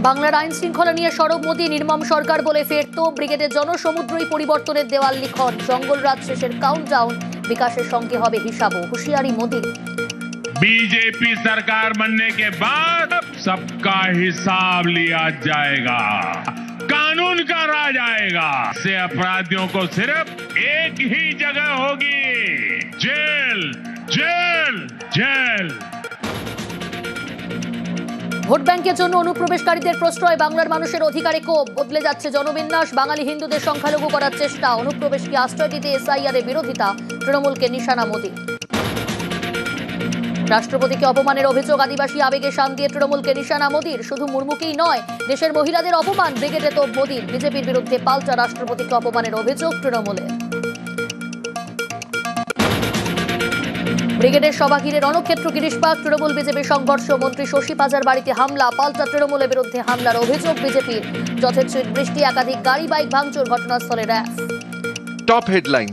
বাংলার আইন শৃঙ্খলা নিয়ে সরব মোদী, নির্মম সরকার বলে ফেরতো ব্রিগেডের জনসমুদ্রই পরিবর্তনের দেওয়াল লিখন, জঙ্গলরাজ শেষের কাউন্টডাউন, বিকাশের সঙ্গে হবে হিসাবও, হুঁশিয়ারি মোদী। बीजेपी सरकार बनने के बाद सबका हिसाब लिया जाएगा, कानून का राज आएगा। से अपराधियों को सिर्फ एक ही जगह होगी, जेल जेल जेल। ভোট ব্যাংকের জন্য অনুপ্রবেশকারীদের প্রশ্রয়, বাংলার মানুষের অধিকারে ক্ষোভ, বদলে যাচ্ছে জনবিন্যাস, বাঙালি হিন্দুদের সংখ্যালঘু করার চেষ্টা, অনুপ্রবেশকে আশ্রয় দিতে এসআইআর এর বিরোধিতা, তৃণমূলকে নিশানা মোদী। রাষ্ট্রপতিকে অপমানের অভিযোগ, আদিবাসী আবেগে শান দিয়ে তৃণমূলকে নিশানা মোদীর। শুধু মুর্মুকেই নয়, দেশের মহিলাদের অপমান, ব্রিগেডে তো মোদীর। বিজেপির বিরুদ্ধে পাল্টা রাষ্ট্রপতিকে অপমানের অভিযোগ তৃণমূলের। ব্রিগেডের সভা ঘিরে রণক্ষেত্র গিরিশপাক, তৃণমূল বিজেপি সংঘর্ষ, মন্ত্রী শশী পাজার বাড়িতে হামলা, পাল্টা তৃণমূলের বিরুদ্ধে হামলার অভিযোগ বিজেপির। যথেচ্ছ বৃষ্টি, একাধিক গাড়ি বাইক ভাঙচুর, ঘটনাস্থলে র্যাফ। Top headline.